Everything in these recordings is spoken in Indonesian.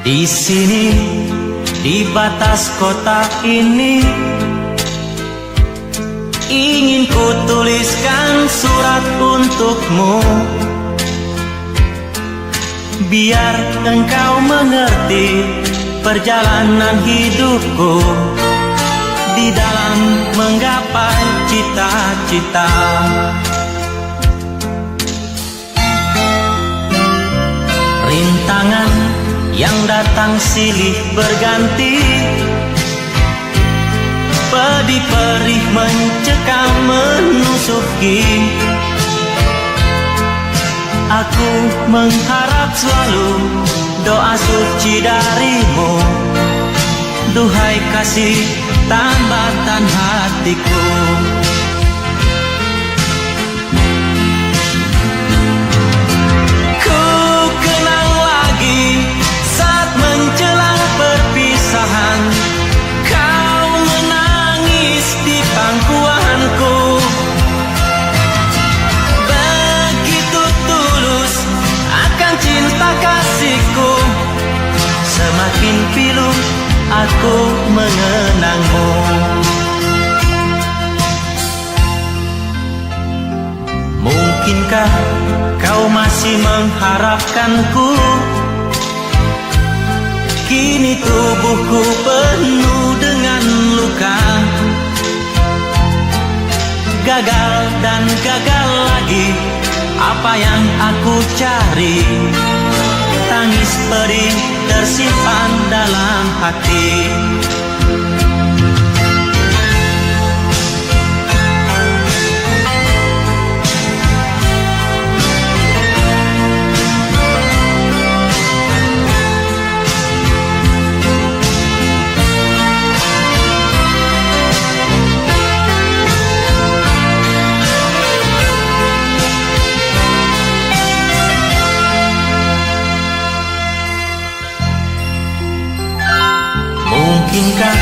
Di sini, di batas kota ini, ingin ku tuliskan surat untukmu, biar engkau mengerti perjalanan hidupku di dalam menggapai cita-cita. Rintangan yang datang silih berganti, pedih perih mencekam menusuki. Aku mengharap selalu doa suci darimu, duhai kasih tambatan hatiku. Ku kenang lagi saat menjelang perpisahan, kau menangis di pangkuanku. Begitu tulus akan cinta kasihku, semakin pilu aku mengenangmu. Mungkinkah kau masih mengharapkanku? Kini tubuhku penuh dengan luka, gagal dan gagal lagi apa yang aku cari. Tangis pedih tersimpan dalam hati. Mungkinkah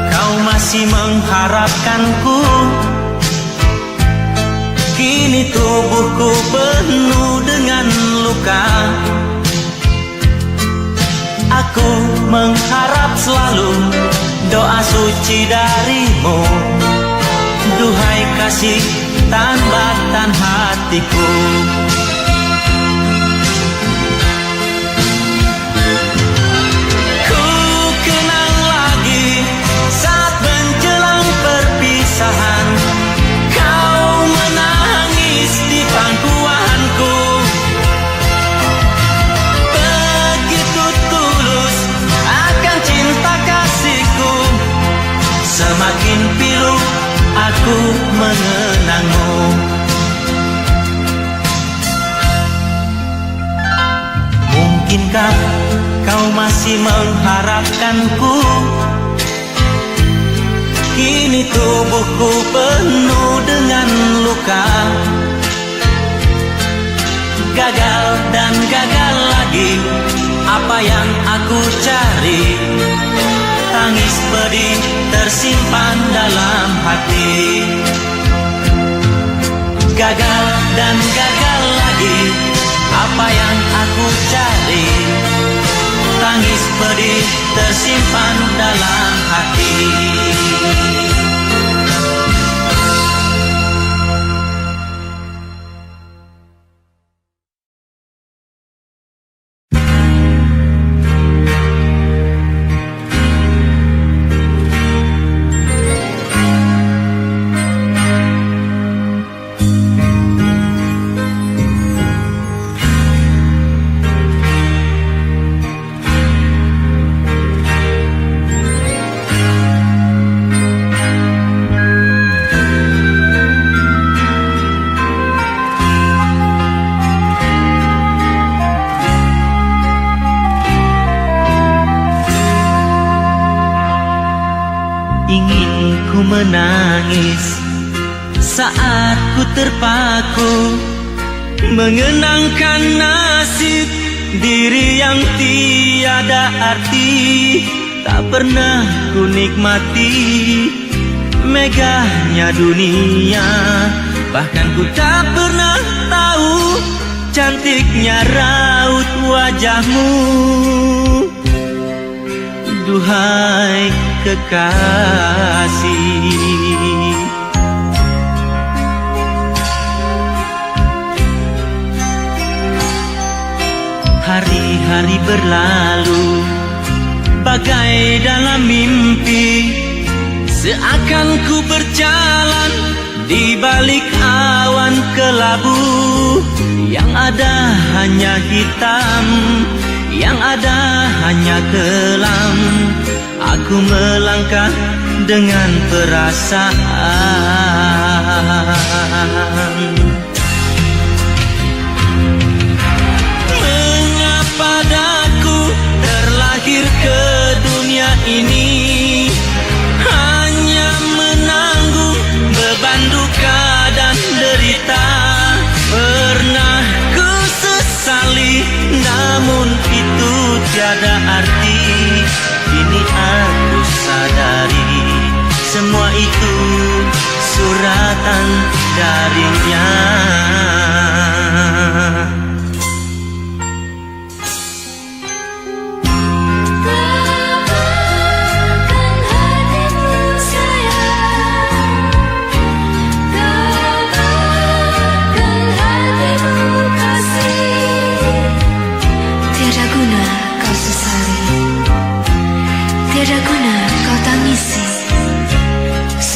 kau masih mengharapkanku? Kini tubuhku penuh dengan luka, aku mengharap selalu doa suci darimu, duhai kasih tambatan hatiku. Kau menangis di pangkuanku, begitu tulus akan cinta kasihku, semakin pilu aku mengenangmu. Mungkinkah kau masih mengharapkanku? Kini tubuhku penuh dengan luka, gagal dan gagal lagi apa yang aku cari. Tangis pedih tersimpan dalam hati. Gagal dan gagal lagi apa yang aku cari. Tangis pedih tersimpan dalam hati. Menangis saat ku terpaku mengenangkan nasib diri yang tiada arti. Tak pernah ku nikmati megahnya dunia, bahkan ku tak pernah tahu cantiknya raut wajahmu. hai kekasih. Hari-hari berlalu bagai dalam mimpi, seakan ku berjalan di balik awan kelabu. Yang ada hanya hitam, yang ada hanya kelam. Aku melangkah dengan perasaan. Mengapa daku terlahir ke dunia ini, hanya menanggung beban duka dan derita. Pernah ku sesali, namun itu tiada arti. Kini aku sadari, semua itu suratan darinya.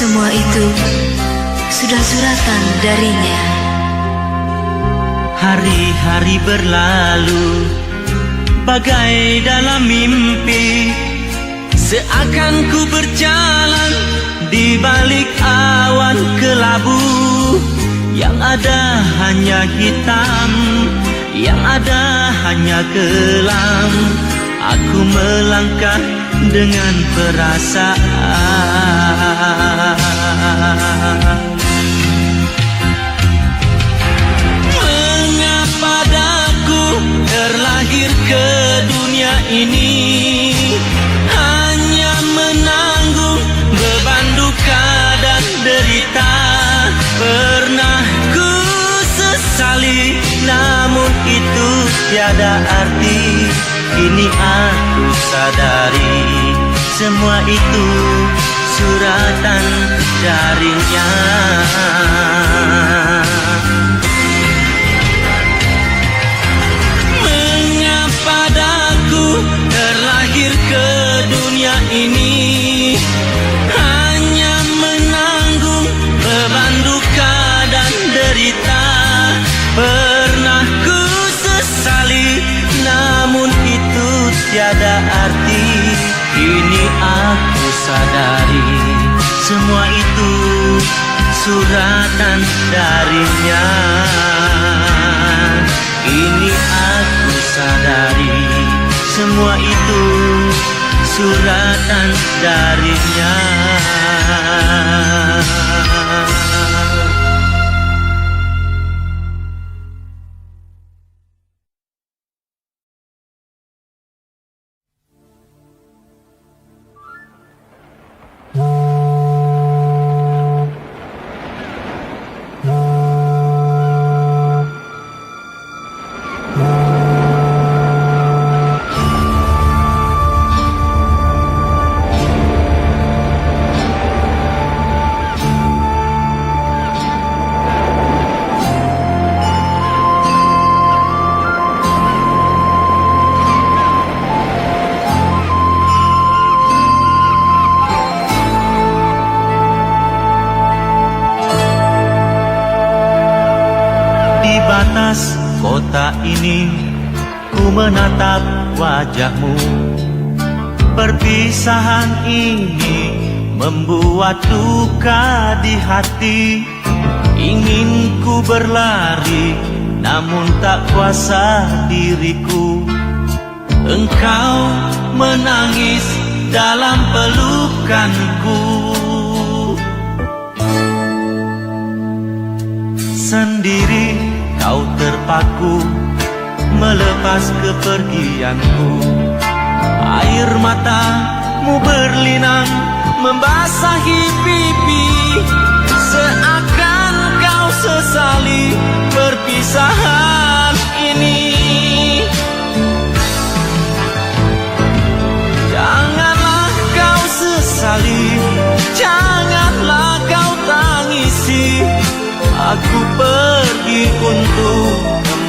Semua itu sudah suratan darinya. Hari-hari berlalu bagai dalam mimpi, seakan ku berjalan di balik awan kelabu. Yang ada hanya hitam, yang ada hanya kelam. Aku melangkah dengan perasaan. Mengapa daku terlahir ke dunia ini, hanya menanggung beban duka dan derita. Pernah ku sesali, namun itu tiada arti. Kini aku sadari, semua itu suratan darinya. Mengapa daku terlahir ke dunia ini, hanya menanggung beban duka dan derita. Pernah ku sesali, namun itu tiada arti. Kini aku sadari, semua itu suratan darinya. Kini aku sadari, semua itu suratan darinya. Batas kota ini, ku menatap wajahmu. Perpisahan ini membuat duka di hati. Ingin ku berlari, namun tak kuasa diriku. Engkau menangis dalam pelukanku. Sendiri kau terpaku melepas kepergianku. Air matamu berlinang membasahi pipi, seakan kau sesali perpisahan ini. Janganlah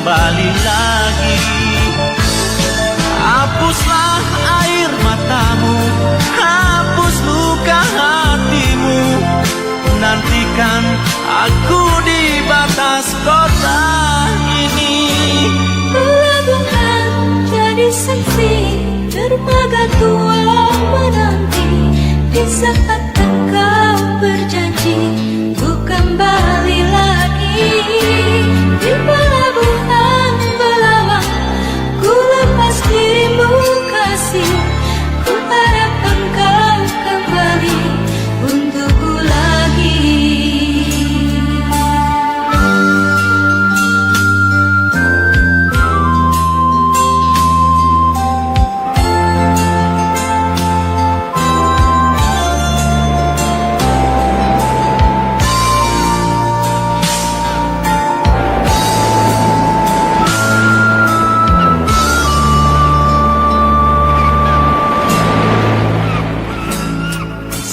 kembali lagi. Hapuslah air matamu, hapus luka hatimu. Nantikan aku di batas kota ini. Pelabuhan jadi saksi, dermaga tua menanti. Di saat engkau berjanji ku kembali lagi. Di pelabuhan Belawan ku lepas dirimu kasih. Ku harap engkau kembali untukku lagi.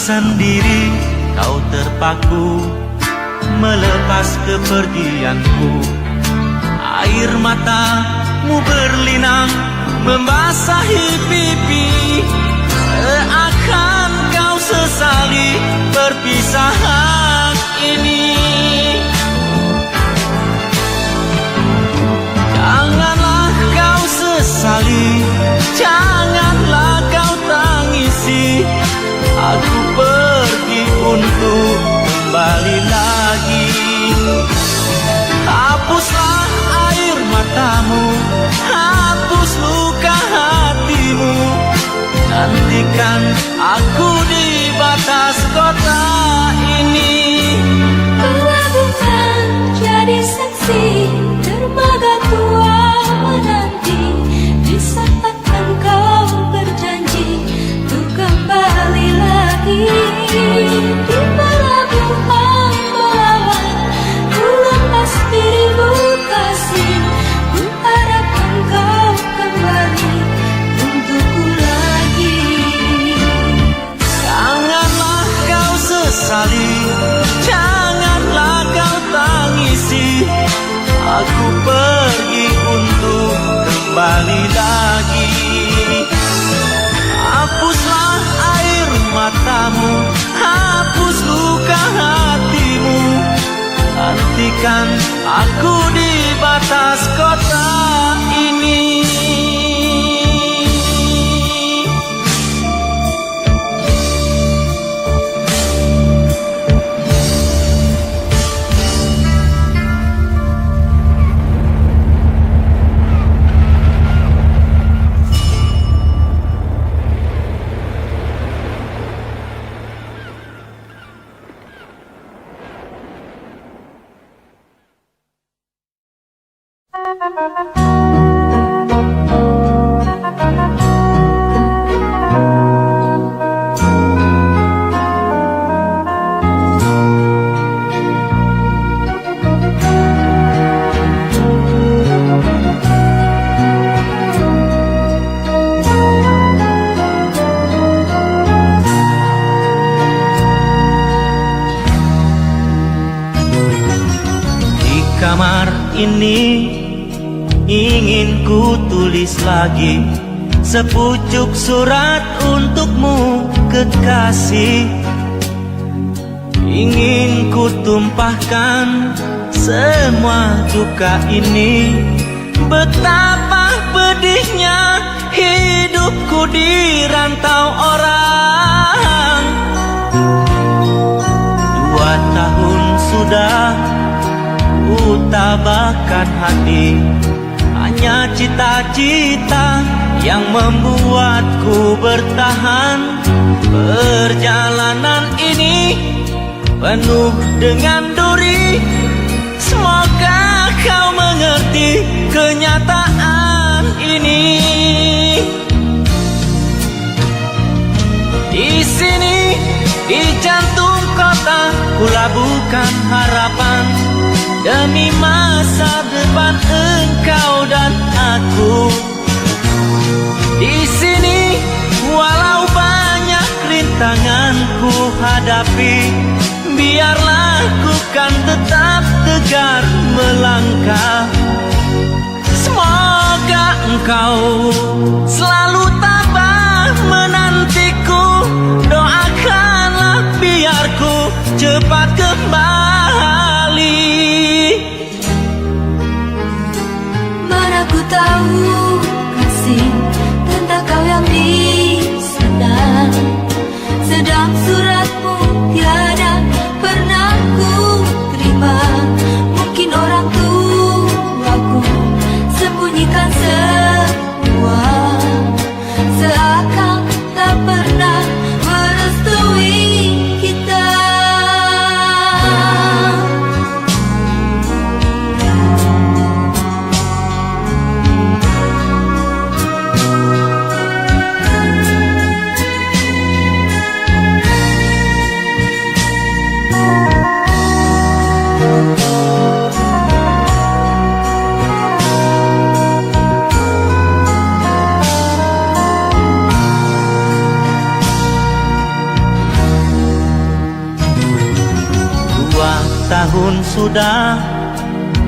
Sendiri kau terpaku melepas kepergianku. Air matamu berlinang membasahi pipi. Seakan kau sesali perpisahan ini. Janganlah kau sesali, janganlah kau tangisi. Aku pergi untuk kembali lagi. Hapuslah air matamu, hapus luka hatimu. Nantikan aku di batas kota ini. Pelabuhan jadi saksi, dermaga tua menanti. Di saat engkau berjanji untuk kembali lagi. Di pelabuhan Belawan ku lepas dirimu kasih. Ku harap engkau kembali untukku lagi. Janganlah kau sesali, janganlah kau tangisi. Aku pergi untuk kembali lagi. Hapuslah air matamu, hapus luka hatimu. Nantikan aku di batas kota ini. Di kamar ini ingin ku tulis lagi sepucuk surat untukmu kekasih. Ingin ku tumpahkan semua duka ini. Betapa pedihnya hidupku di rantau orang. 2 tahun sudah ku tabahkan hati. Hanya cita-cita yang membuatku bertahan. Perjalanan ini penuh dengan duri. Semoga kau mengerti kenyataan ini. Di sini, di jantung kota, ku labuhkan harapan demi masa depan engkau dan aku. Di sini, walau banyak rintangan ku hadapi, biarlah ku kan tetap tegar melangkah. engkau selalu tabah menantiku. Doakanlah biar ku cepat kembali. Mana ku tahu kasih tentang kau yang di sana. Sedang suratmu tiada pernah ku terima. Mungkin orang tuaku sembunyikan semua, seakan tak pernah merestui kita. Tahun sudah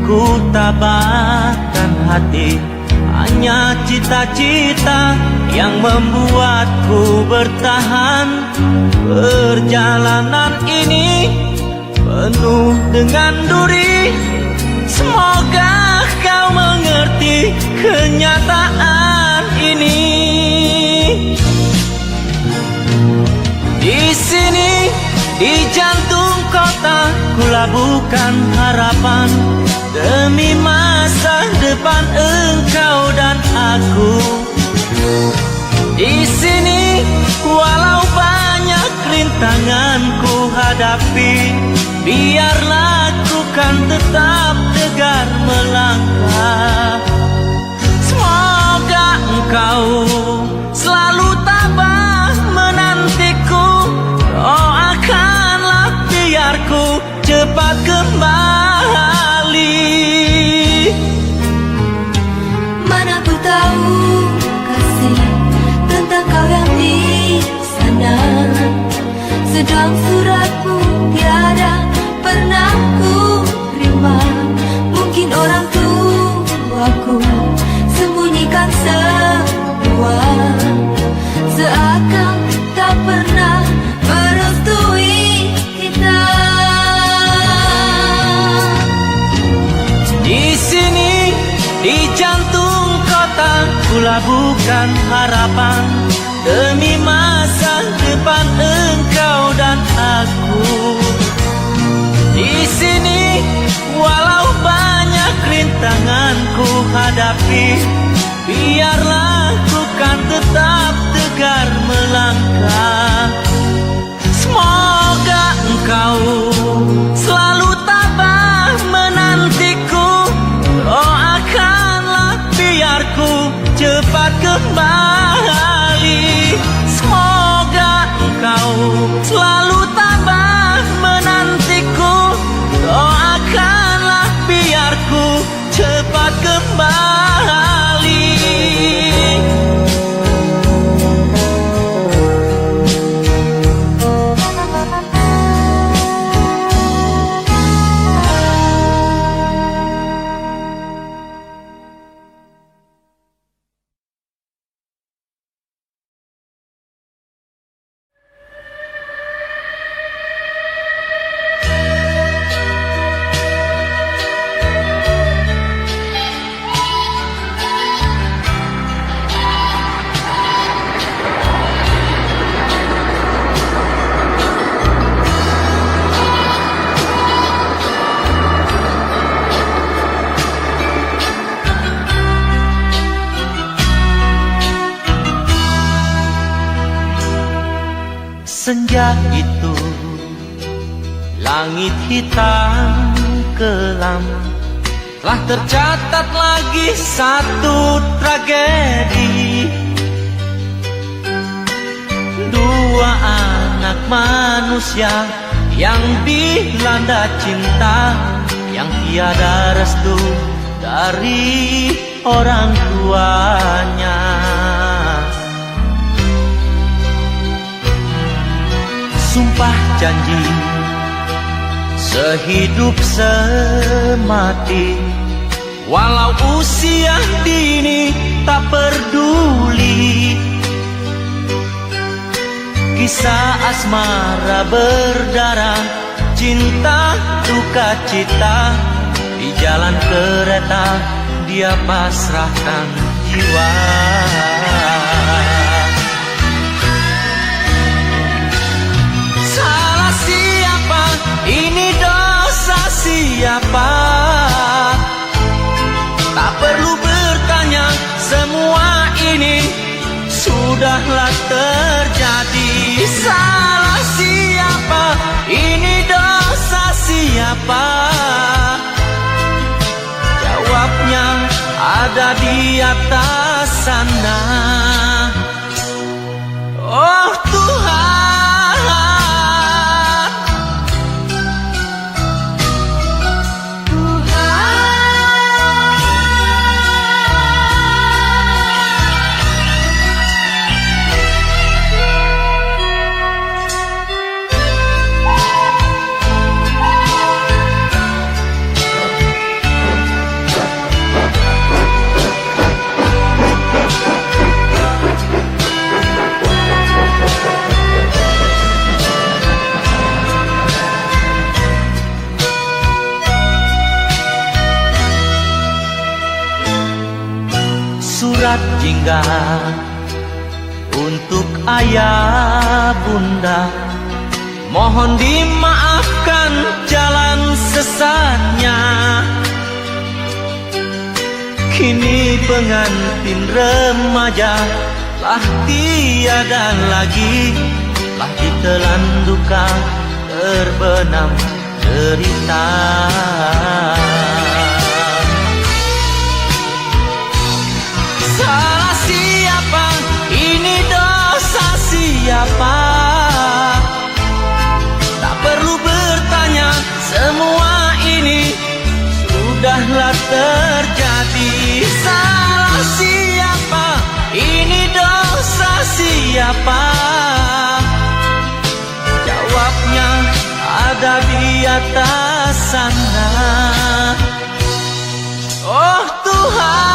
ku tabahkan hati, hanya cita-cita yang membuatku bertahan. Perjalanan ini penuh dengan duri, semoga kau mengerti kenyataan ini. Di sini, di jantung kota, ku labuhkan harapan demi masa depan engkau dan aku. Di sini, walau banyak rintangan ku hadapi, biarlah ku kan tetap tegar melangkah. Semoga engkau selalu tabah menantiku. Doakanlah biar ku cepat kembali. Mana ku tahu kasih tentang kau yang di sana. Sedang suratmu tiada pernah ku terima. Mungkin orang tuaku sembunyikan semua, seakan tak pernah merestui kita. Di sini, di jantung kota, ku labuhkan harapan demi masa depan engkau dan aku. Di sini, walau banyak rintangan ku hadapi, biarlah ku kan tetap tegar melangkah. Semoga engkau selalu tabah menantiku. Doakanlah biar ku cepat kembali. Semoga engkau selalu tabah menantiku. Doakanlah biar ku cepat kembali. Senja itu langit hitam kelam, telah tercatat lagi satu tragedi. Dua anak manusia yang dilanda cinta, yang tiada restu dari orang tuanya. Sumpah janji sehidup semati, walau usia dini tak peduli. Kisah asmara berdarah, cinta duka cita, di jalan kereta dia pasrahkan jiwa. Salah siapa? Ini dosa siapa? Tak perlu bertanya, semua ini sudahlah terjadi. Salah siapa? Ini dosa siapa? Jawabnya ada di atas sana. Oh Tuhan, surat jingga untuk ayah bunda, mohon dimaafkan jalan sesatnya. Kini pengantin remaja lah tiada lagi, lah ditelan duka terbenam cerita. Salah siapa? Ini dosa siapa? Tak perlu bertanya, semua ini sudahlah terjadi. Salah siapa? Ini dosa siapa? Jawabnya ada di atas sana. Oh Tuhan,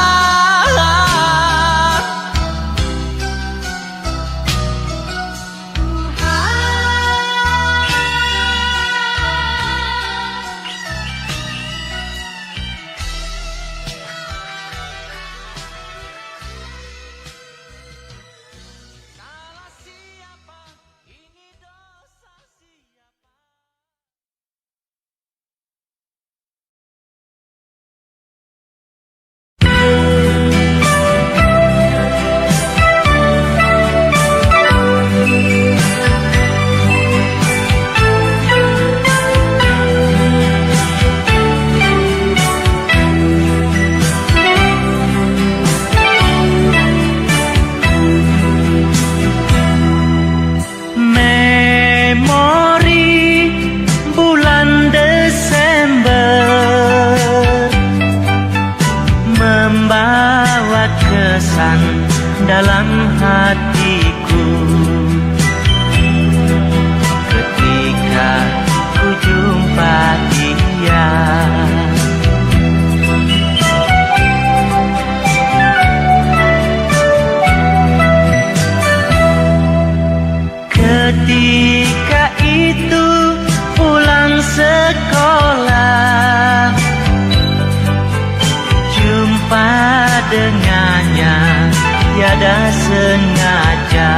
dalam hatiku ketika ku jumpa dia. Ketika itu pulang sekolah, jumpa dengannya tiada sengaja,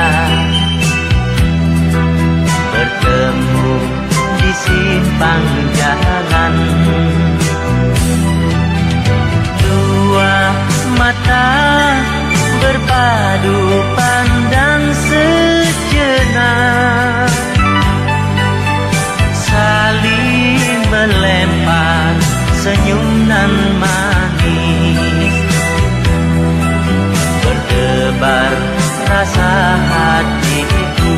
bertemu di simpang jalan. Dua mata berpadu pandang sejenak, saling melempar senyum nan manis, berdebar rasa hatiku.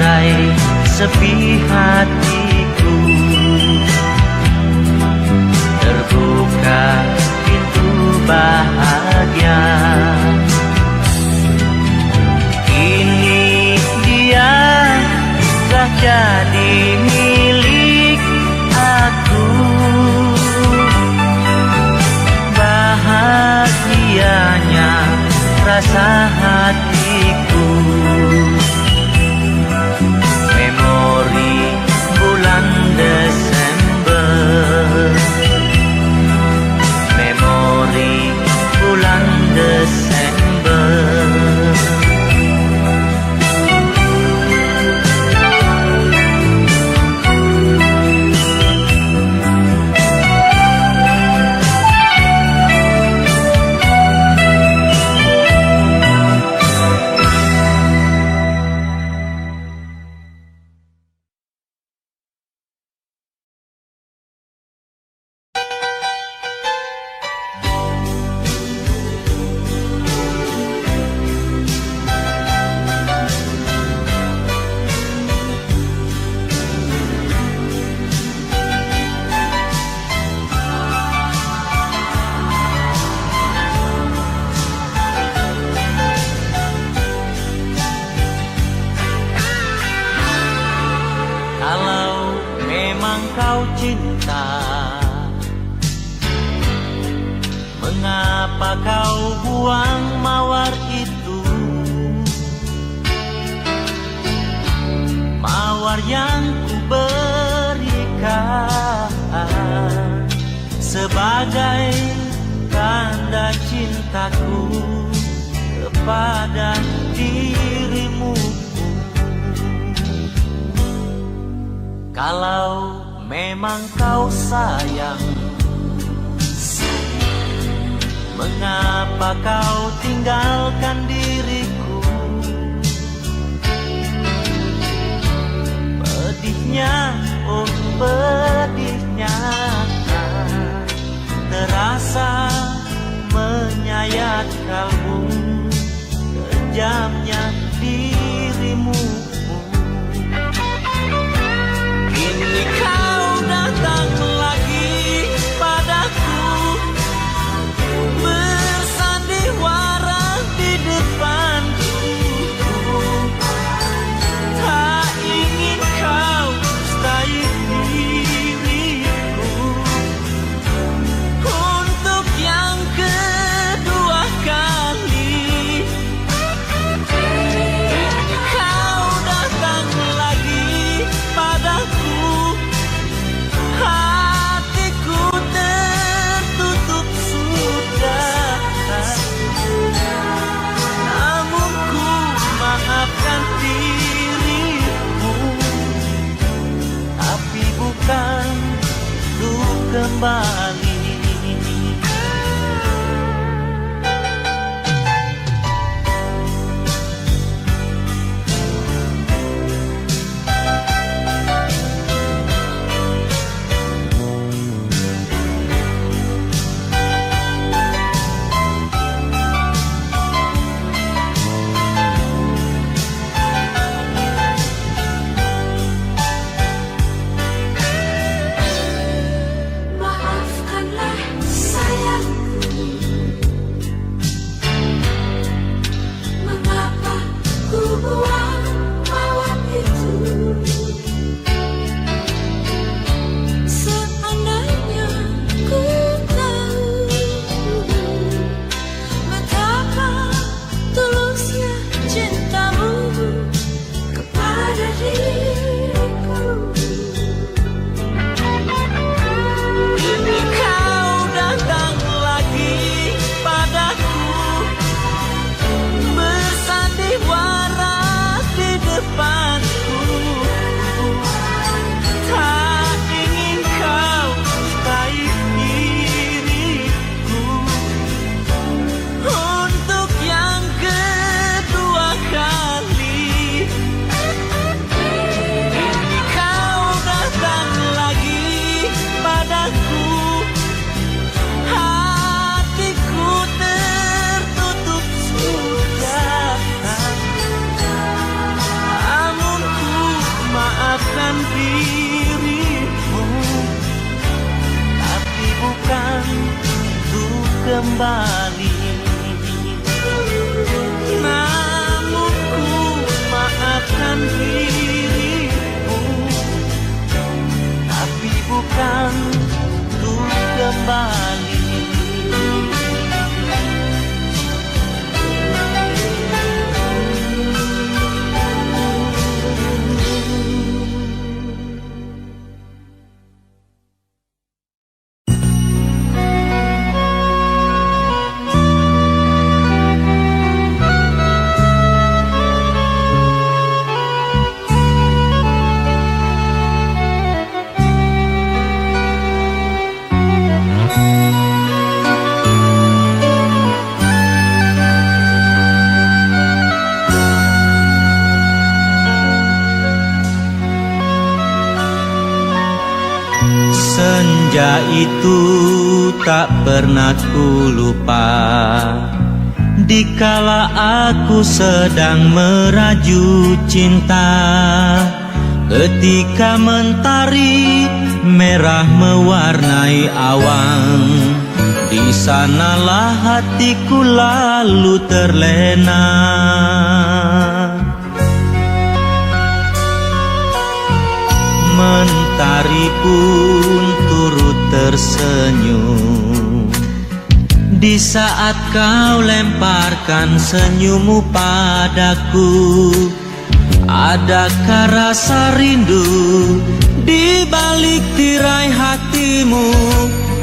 tirai sepi hatiku, terbuka pintu bahagia. Kini dia telah jadi milik aku. Bahagianya rasa hatiku. Memori bulan Desember, memori bulan Desember. Kau cinta, mengapa kau buang mawar itu? Mawar yang ku berikan sebagai tanda cintaku kepada dirimu. Kalau memang kau sayang, mengapa kau tinggalkan diriku? Pedihnya, oh pedihnya, terasa menyayat kalbu, kejamnya dirimu. Kini kau datang lagi padaku, bersandiwara di depanku. Tak ingin kau stay diriku untuk yang kedua kali. Kini kau datang lagi padaku, hatiku tertutup sudah. Namun ku maafkan dirimu, tapi bukan untuk kembali. Maafkan kembali. Namun ku maafkan dirimu, tapi bukan untuk kembali. Senja itu tak pernah ku lupa, dikala aku sedang meraju cinta. Ketika mentari merah mewarnai awan, di sanalah hatiku lalu terlena. Mentari pun turut tersenyum di saat kau lemparkan senyummu padaku. Adakah rasa rindu di balik tirai hatimu?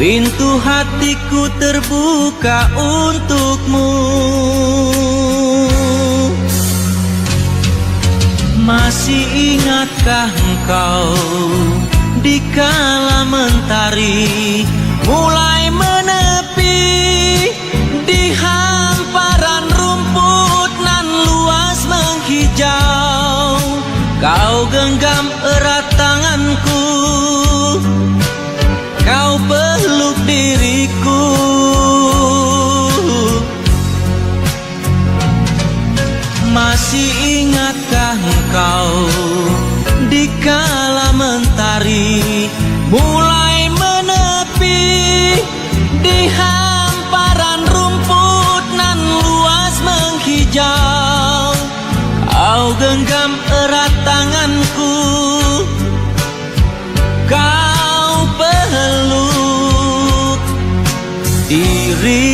Pintu hatiku terbuka untukmu. Masih ingatkah engkau dikala mentari mulai menepi di hamparan rumput nan luas menghijau? Kau genggam erat tanganku, kau peluk diriku. Masih ingatkah engkau dikala mentari mulai menepi di hamparan rumput nan luas menghijau? Kau genggam erat tanganku, kau peluk diriku.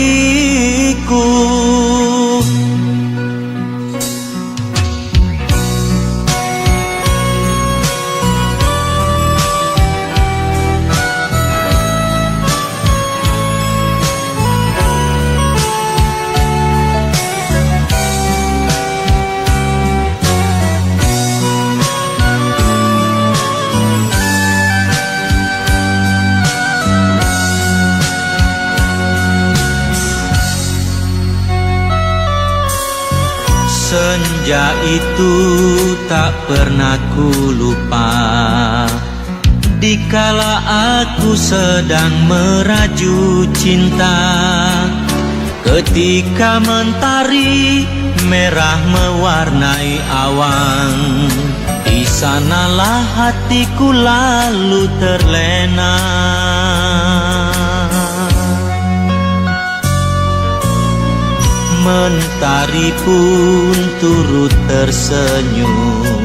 Senja itu tak pernah ku lupa, dikala aku sedang meraju cinta. Ketika mentari merah mewarnai awan, di sanalah hatiku lalu terlena. Mentari pun turut tersenyum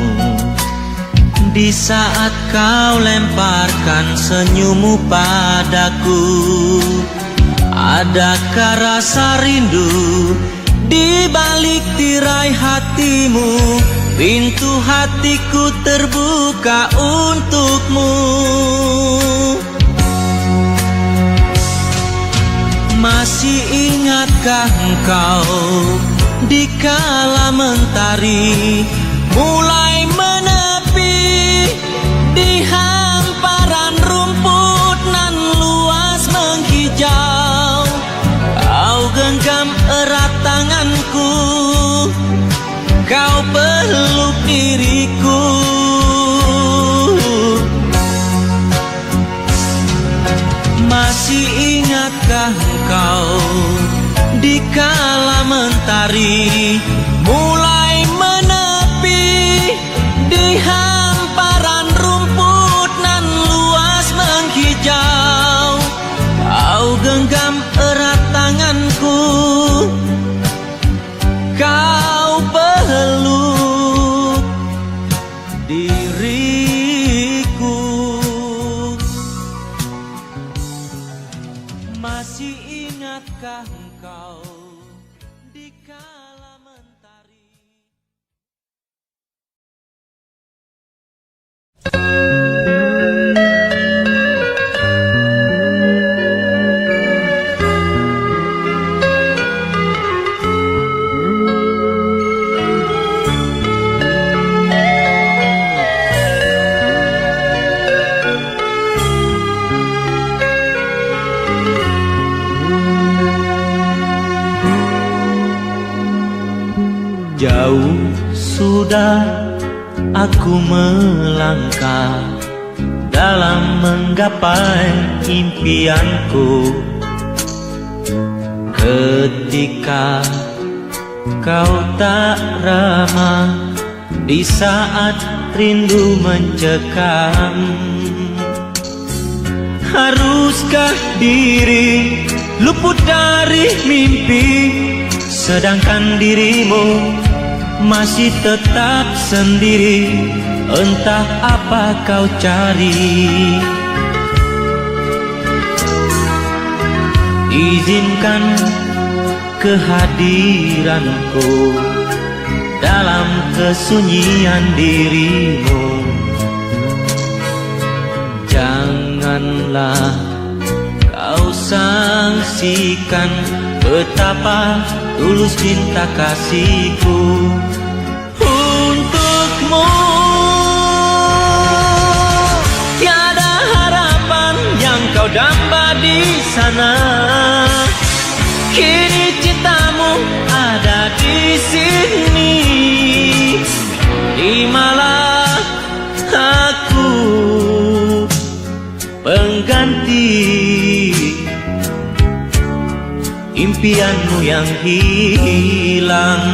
di saat kau lemparkan senyummu padaku. Adakah rasa rindu di balik tirai hatimu? Pintu hatiku terbuka untukmu. Masih ingatkah engkau dikala mentari mulai menepi di hamparan rumput nan luas menghijau? Kau genggam erat tanganku, kau peluk diriku. Masih ingatkah engkau dikala mentari mulai menepi di hamparan rumput nan luas menghijau? Kau genggam erat tanganku, melangkah dalam menggapai impianku. Ketika kau tak ramah, di saat rindu mencekam, haruskah diri luput dari mimpi, sedangkan dirimu masih tetap sendiri? Entah apa kau cari. Izinkan kehadiranku dalam kesunyian dirimu. Janganlah kau sangsikan betapa tulus cinta kasihku untukmu. Tiada harapan yang kau damba di sana, kini cintamu ada di sini. Terimalah aku pengganti impianmu yang hilang.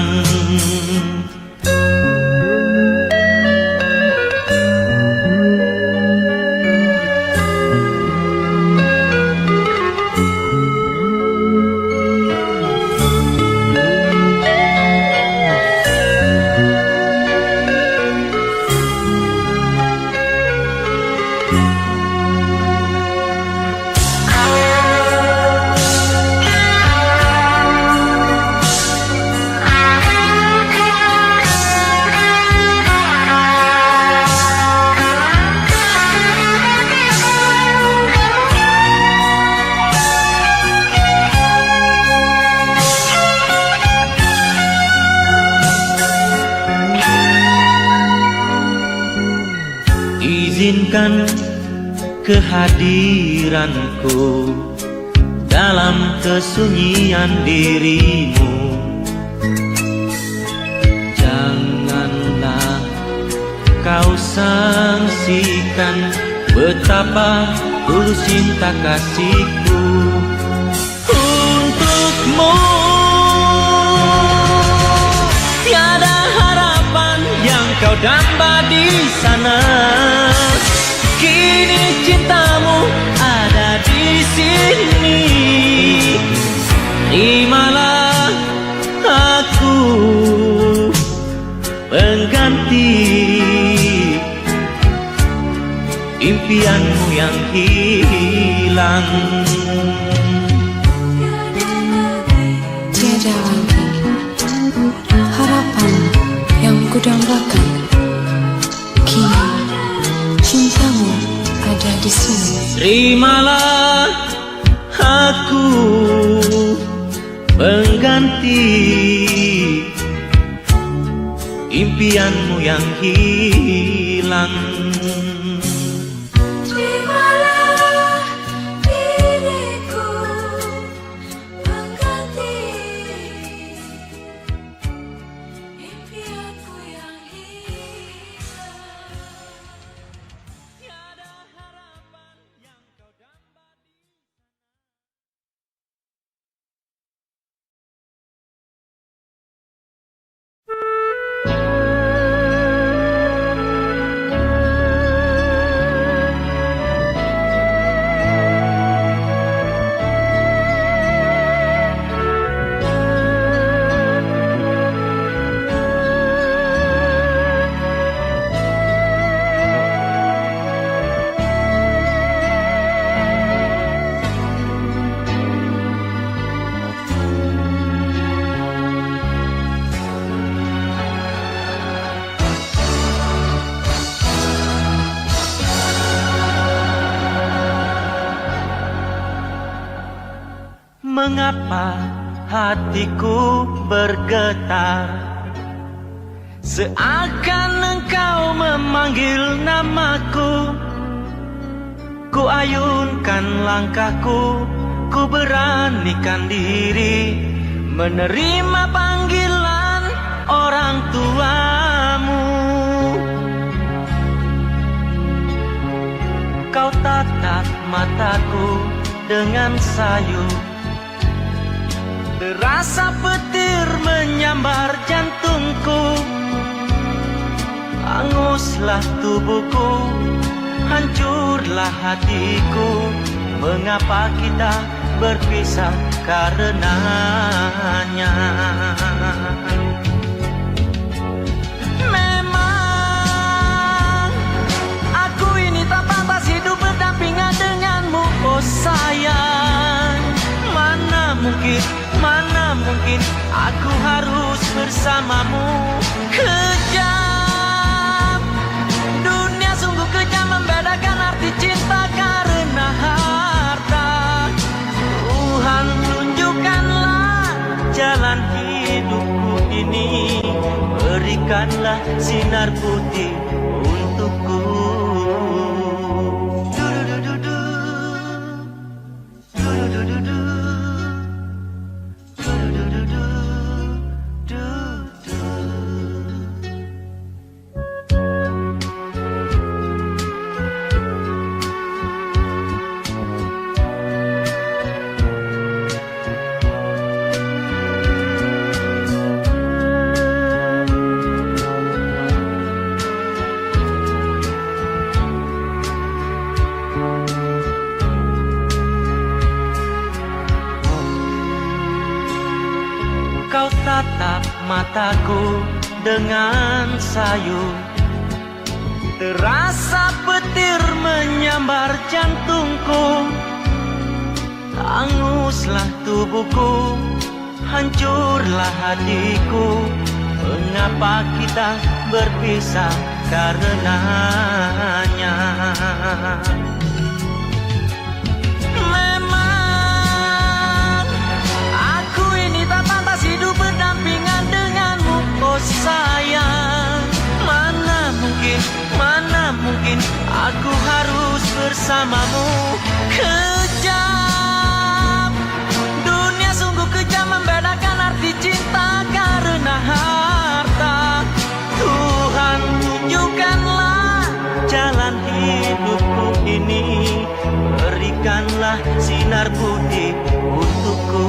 Izinkan kehadiranku dalam kesunyian dirimu. Janganlah kau sangsikan betapa tulus cinta kasihku untukmu. Tiada harapan yang kau damba di sana, kini cintamu ada di sini. Terimalah aku pengganti impianmu yang hilang. Tiada lagi harapan yang kudambakan, kini cintamu ada di sini. Terimalah aku pengganti impianmu yang hilang. Terimalah diriku pengganti impianku yang hilang. Mengapa hatiku bergetar, seakan engkau memanggil namaku. Ku ayunkan langkahku, ku beranikan diri menerima panggilan orang tuamu. Kau tatap mataku dengan sayu, terasa petir menyambar jantungku. Hanguslah tubuhku, hancurlah hatiku. Mengapa kita berpisah karenanya? Memang aku ini tak pantas hidup berdampingan denganmu, oh sayang. Mana mungkin aku harus bersamamu. Kejam, dunia sungguh kejam, membedakan arti cinta karena harta. Tuhan tunjukkanlah jalan hidupku ini, berikanlah sinar putih untukku. Kau tatap mataku dengan sayu, terasa petir menyambar jantungku. Hanguslah tubuhku, hancurlah hatiku. Mengapa kita berpisah karenanya? Hidup berdampingan denganmu, oh sayang. Mana mungkin aku harus bersamamu. Kejam, dunia sungguh kejam, membedakan arti cinta karena harta. Tuhan tunjukkanlah jalan hidupku ini, berikanlah sinar putih untukku.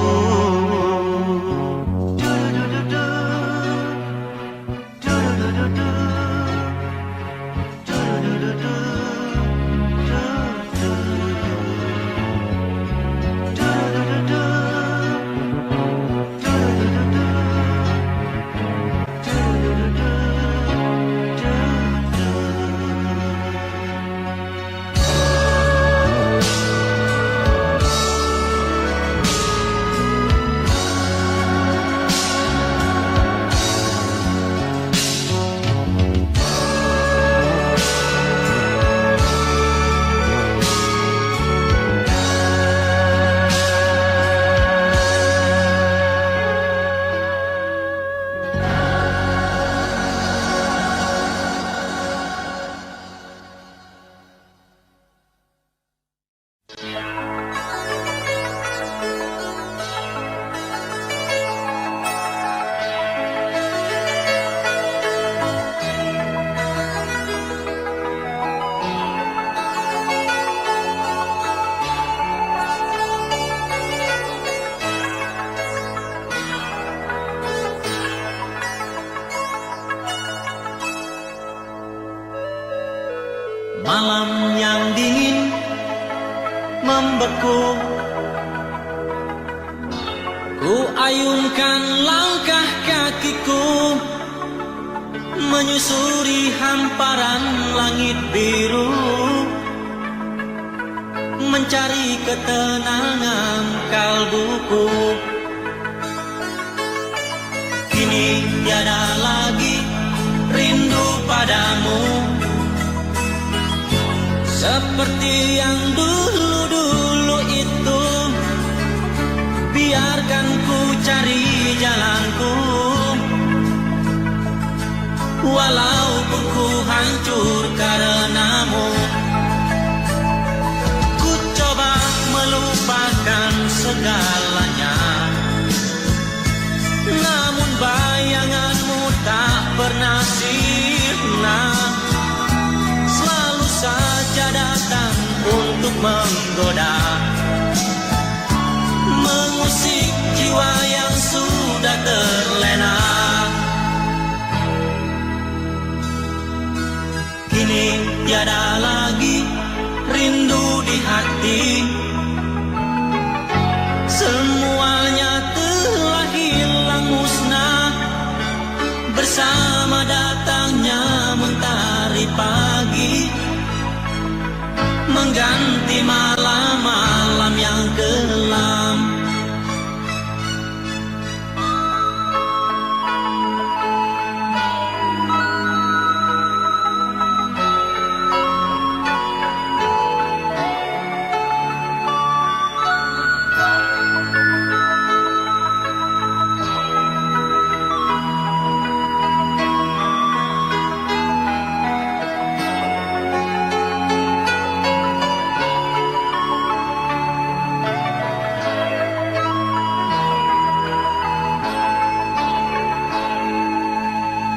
Malam yang dingin membeku, ku ayunkan langkah kakiku, menyusuri hamparan langit biru, mencari ketenangan kalbuku. Kini tiada lagi rindu padamu, seperti yang dulu-dulu itu. Biarkan ku cari jalanku, walaupun ku hancur karenamu. Ku coba melupakan segalanya, namun bayanganmu tak pernah sirna, selalu saja datang Kini tiada lagi rindu di hati, semuanya telah hilang musnah bersama datangnya mentari pagi, mengganti malam-malam yang kelam.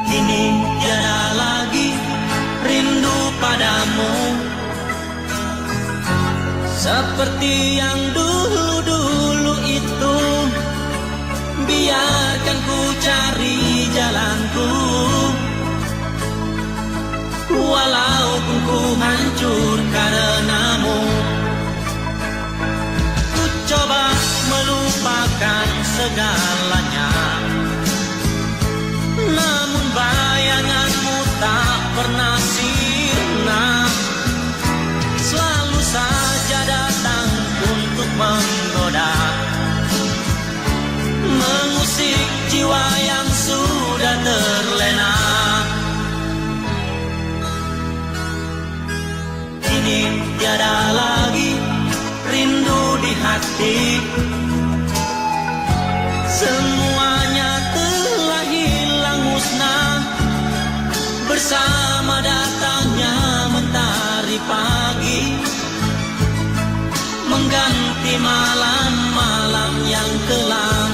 Kini tiada lagi rindu padamu, seperti yang dulu-dulu itu. Biarkan ku cari jalanku, walaupun ku hancur karenamu. Ku coba melupakan segalanya, namun bayanganmu tak pernah sirna, selalu saja datang untuk menggoda, mengusik jiwa yang sudah terlena. Kini tiada lagi rindu di hati, semuanya telah hilang musnah bersama datangnya mentari pagi, mengganti malam-malam yang kelam.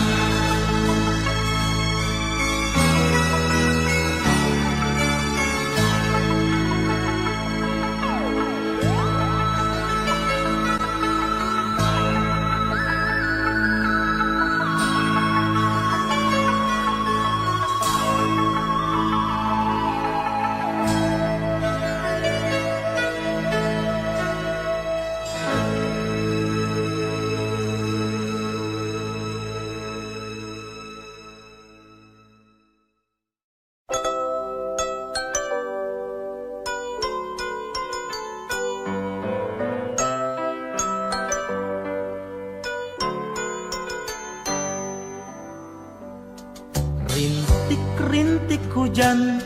Rintik-rintik hujan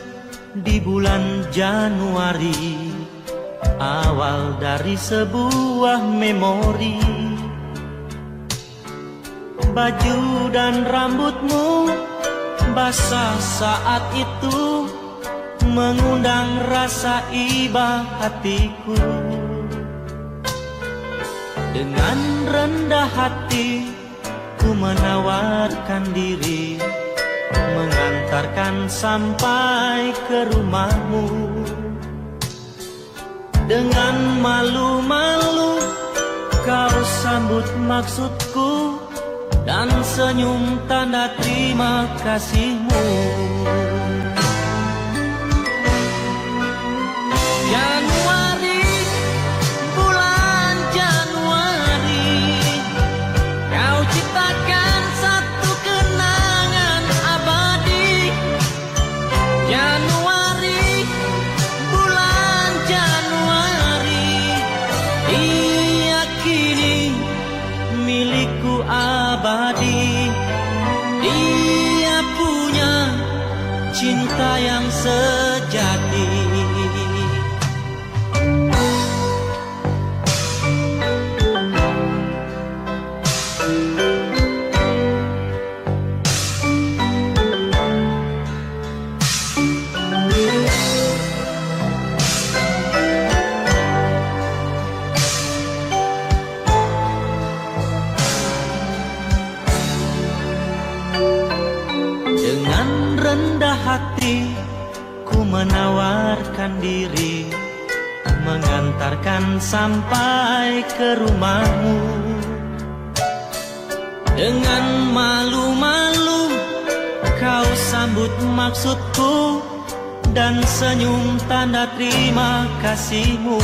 di bulan Januari, awal dari sebuah memori. Baju dan rambutmu basah saat itu, mengundang rasa iba hatiku. Dengan rendah hati ku menawarkan diri, mengantarkan sampai ke rumahmu. Dengan malu-malu kau sambut maksudku, dan senyum tanda terima kasihmu. Januari, bulan Januari, kau ciptakan satu kenangan abadi. Januari, bulan Januari, diyakini milikku abadi. Dia punya cinta yang sejati. Hati ku menawarkan diri, mengantarkan sampai ke rumahmu. Dengan malu-malu kau sambut maksudku, dan senyum tanda terima kasihmu.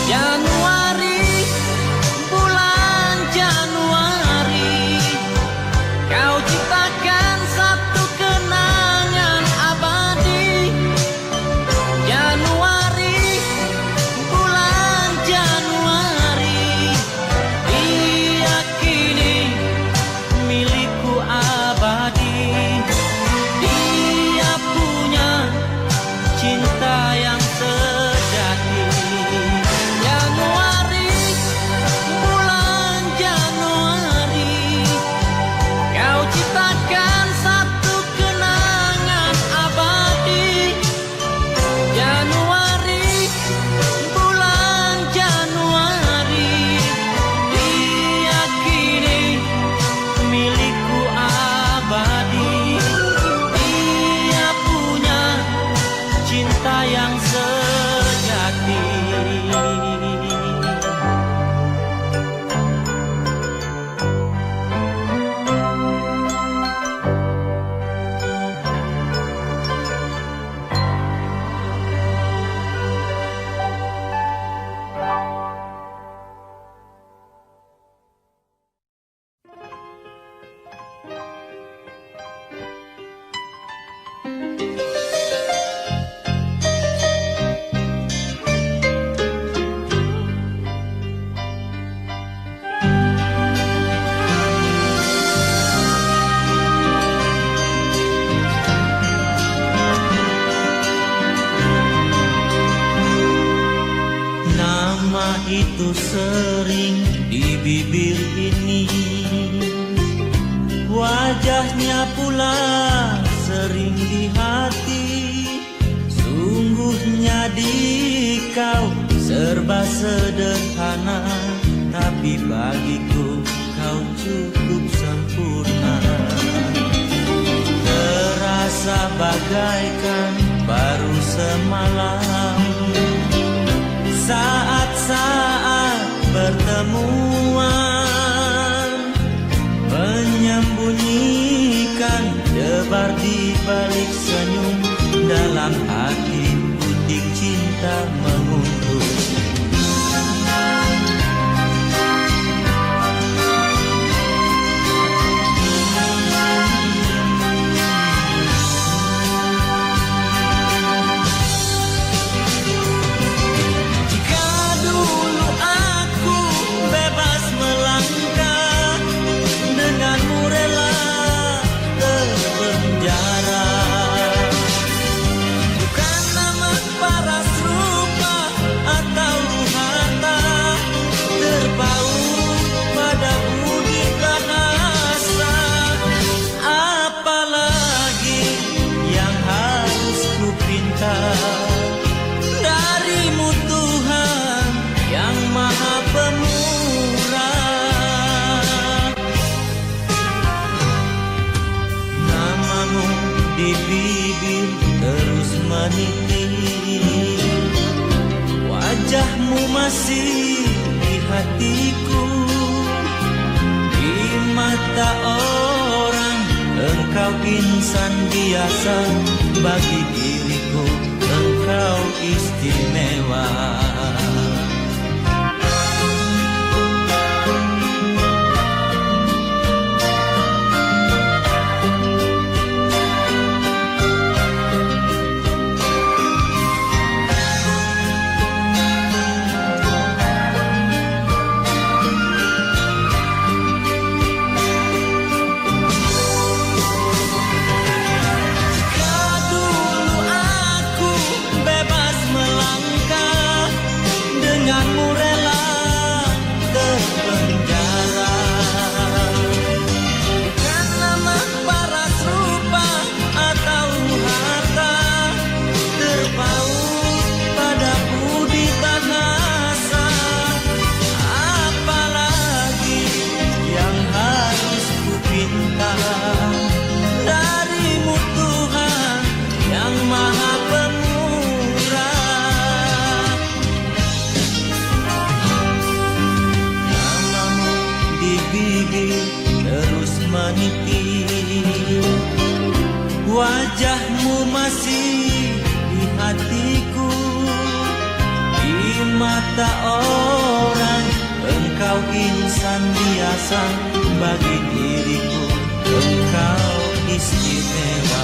Januari, bulan Januari, kau ciptakan satu kenangan abadi. Januari, bulan Januari, diyakini milikku abadi. Dia punya cinta yang sejati. Januari, bulan Januari, kau ciptakan satu kenangan abadi. Januari, bulan Januari, diyakini milikku abadi. Dia punya cinta yang sejati. Nama itu sering di bibir ini, wajahnya pula sering di hati. Sungguhnya di kau serba sederhana, tapi bagiku kau cukup sempurna. Terasa bagaikan baru semalam, saat-saat pertemuan menyembunyikan debar di balik senyum. Dalam hati butik cinta mengunduh. Jika dulu aku bebas melangkah, denganmu rela terpenjara. Bukan nama paras rupa atau harta, terpaut pada budi bahasa. Apalagi yang harus ku pinta darimu Tuhan yang maha pemurah. Namamu di bibir terus meniti, wajahmu masih di hatiku. Di mata orang engkau insan biasa, bagi diriku engkau istimewa. Jika dulu aku bebas melangkah, wajahmu masih di hatiku. Di mata orang engkau insan biasa, bagi diriku engkau istimewa.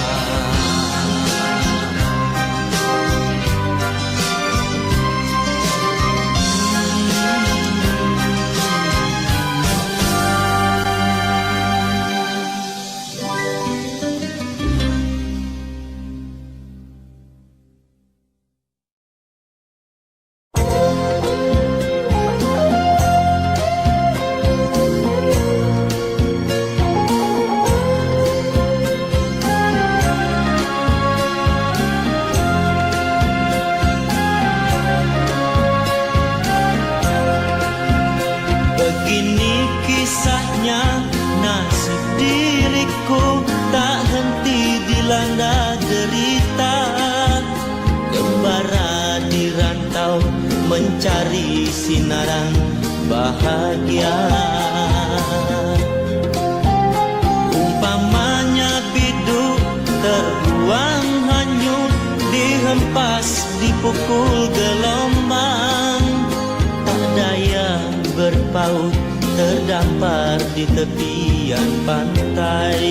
Begini kisahnya, nasib diriku tak henti dilanda derita. Gembara di rantau mencari sinaran bahagia. Umpamanya biduk terbuang hanyut, dihempas dipukul gelombang. Tak daya berpaut terdampar di tepian pantai.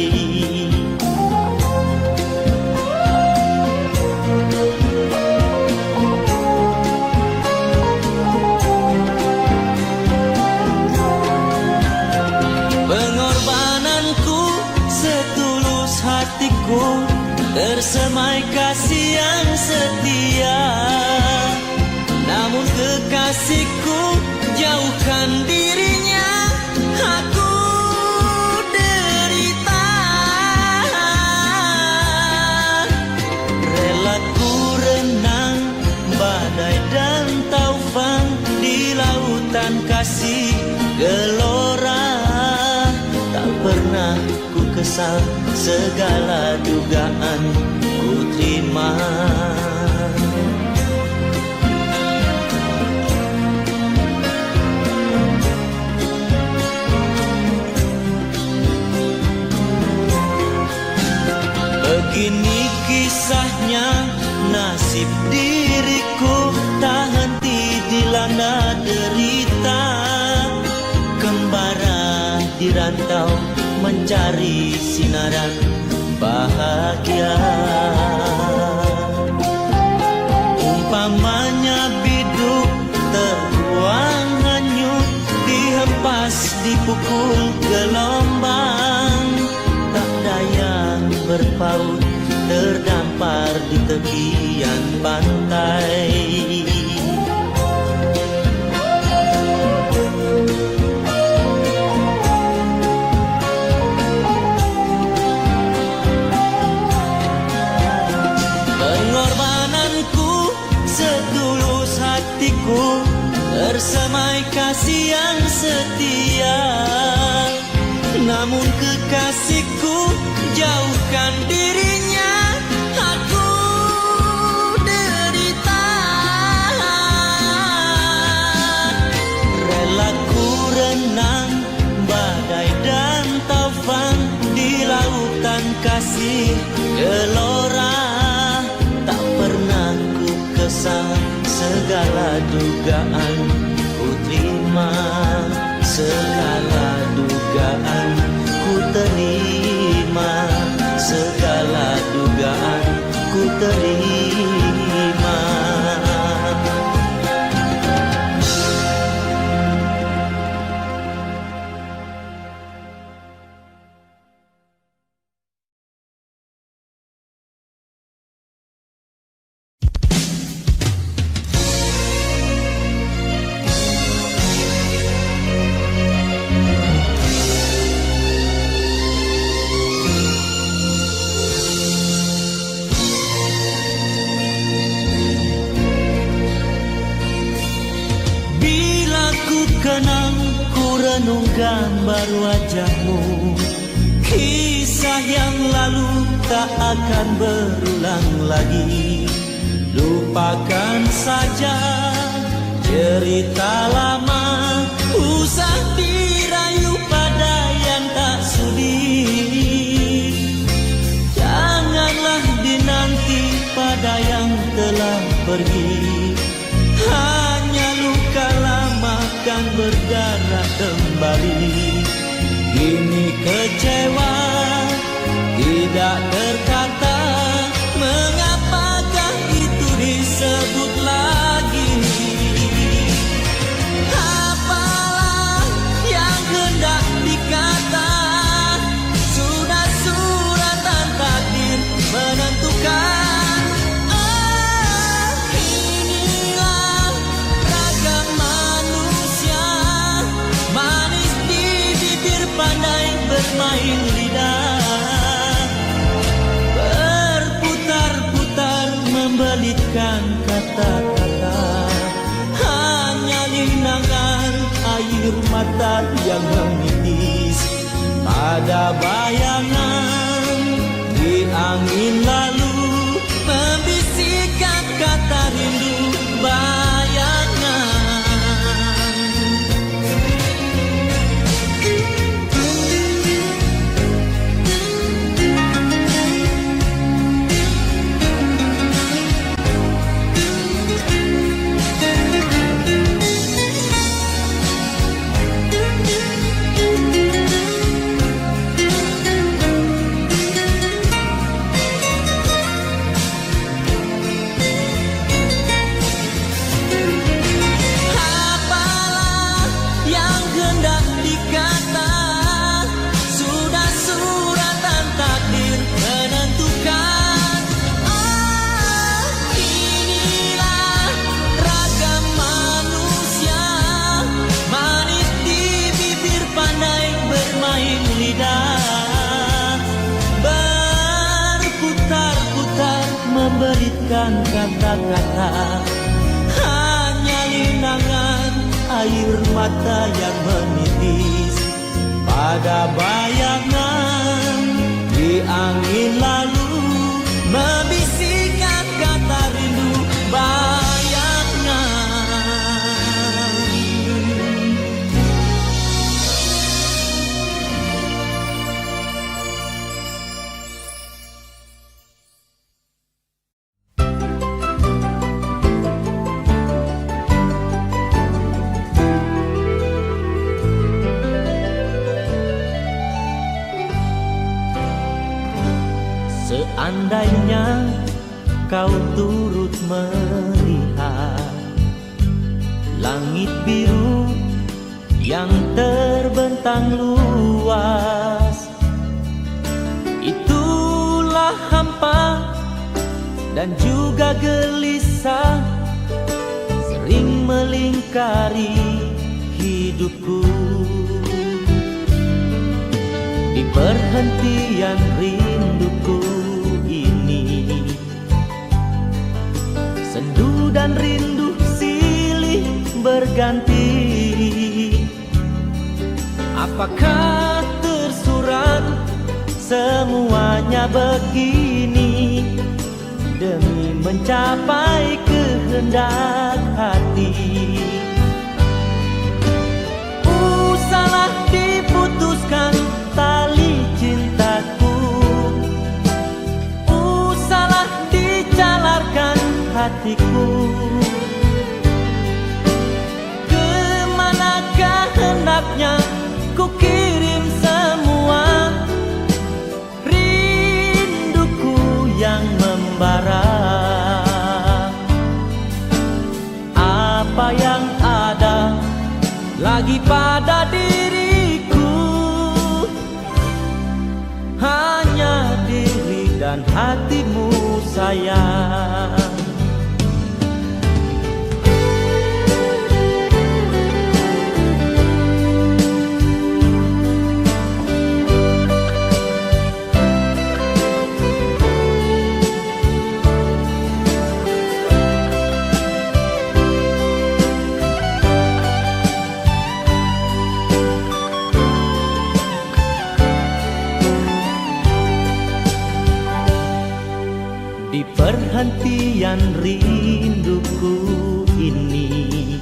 Pengorbananku setulus hatiku, tersemai kasih yang setia. Namun kekasihku jauhkan dirinya, aku derita. Rela ku renang badai dan taufan di lautan kasih gelora. Tak pernah ku kesal, segala dugaan ku terima. Begini kisahnya, nasib diriku tak henti dilanda derita. Kembara di rantau mencari sinaran bahagia. Umpamanya biduk terbuang hanyut, dihempas dipukul gelombang. Tak daya berpaut terdampar di tepian pantai. Pengorbananku setulus hatiku, tersemai kasih yang setia. Namun kekasihku jauhkan dirinya, aku derita. Rela ku renang badai dan taufan di lautan kasih gelora. Tak pernah ku kesal, segala dugaan ku terima. Segala dugaan ku terima, segala dugaan ku terima. Kenang ku renung gambar wajahmu, kisah yang lalu tak akan berulang lagi. Lupakan saja cerita lama, usah dirayu pada yang tak sudi. Janganlah tiada yang telah pergi. Hanya luka lama kan berdarah kembali. Kini kecewa tidak terkata. Mengapakah itu disebut lagi? Apalah yang hendak dikata, sudah suratan takdir menentukan. Inilah ragam manusia, manis di bibir pandai bermain lidah. Membelitkan kata-kata, hanya linangan air mata yang menitis pada bayangan. Di angin lalu membisikkan kata rindu bayangan. Memberikan kata-kata, hanya linangan air mata yang menitis pada bayangan. Di angin lalu membisikkan kata rindu bayangan. Seandainya kau turut melihat langit biru yang terbentang luas, itulah hampa dan juga gelisah sering melingkari hidupku. Di perhentian rinduku ini, sendu dan rindu silih berganti. Apakah tersurat semuanya begini demi mencapai kehendak hati? Salah diputuskan tali cintaku, salah dicalarkan hatiku. Kemanakah hendaknya ku kirim semua rinduku yang membara? Apa yang ada lagi pada diriku, hanya diri dan hatimu sayang. Di perhentian rinduku ini,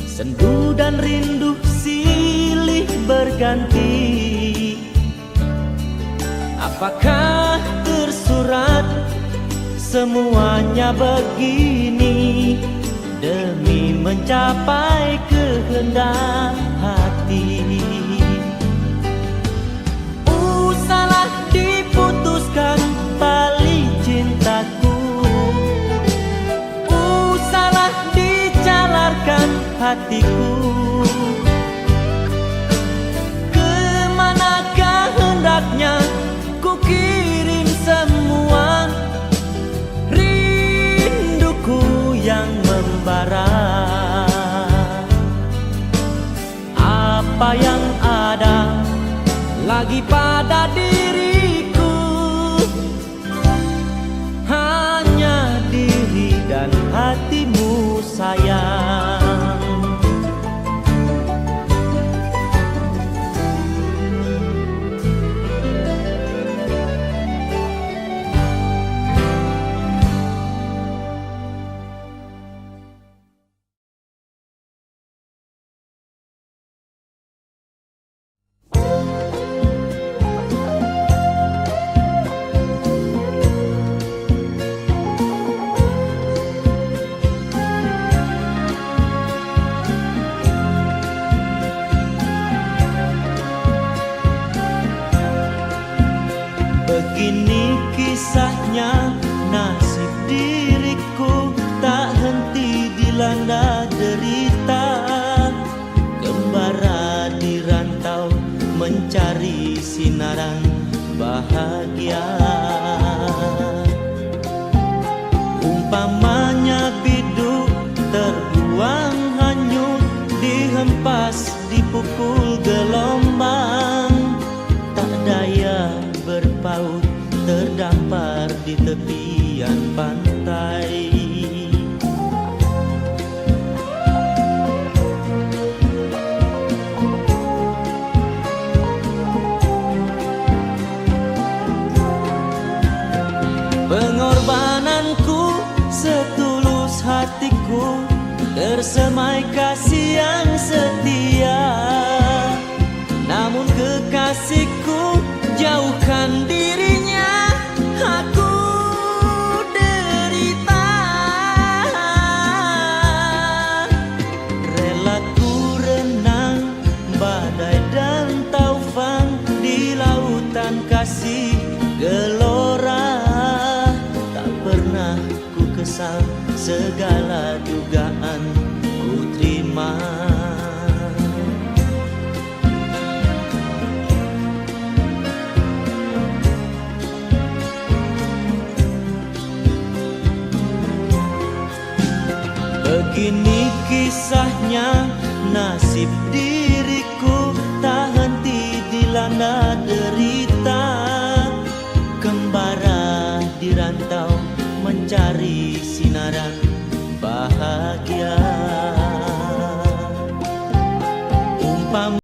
sendu dan rindu silih berganti. Apakah tersurat semuanya begini demi mencapai kehendak hati. Salah diputuskan tali cintaku, salah dicalarkan hatiku. Kemanakah hendaknya ku kirim semua rinduku yang membara? Apa yang ada lagi pada diriku, hanya diri dan hatimu sayang. Begini kisahnya, nasib diriku tak henti dilanda derita. Kembara di rantau mencari sinaran bahagia. Umpamanya biduk terbuang hanyut, dihempas dipukul gelombang. Tak daya berpaut terdampar di tepian pantai. Pengorbananku setulus hatiku, tersemai kasih yang setia. Namun kekasihku jauhkan dirinya, aku derita. Rela ku renang badai dan taufan di lautan kasih gelora. Tak pernah ku kesal, segala dugaan ku terima. Begini kisahnya, nasib diriku tak henti dilanda derita. Kembara di rantau mencari sinaran bahagia.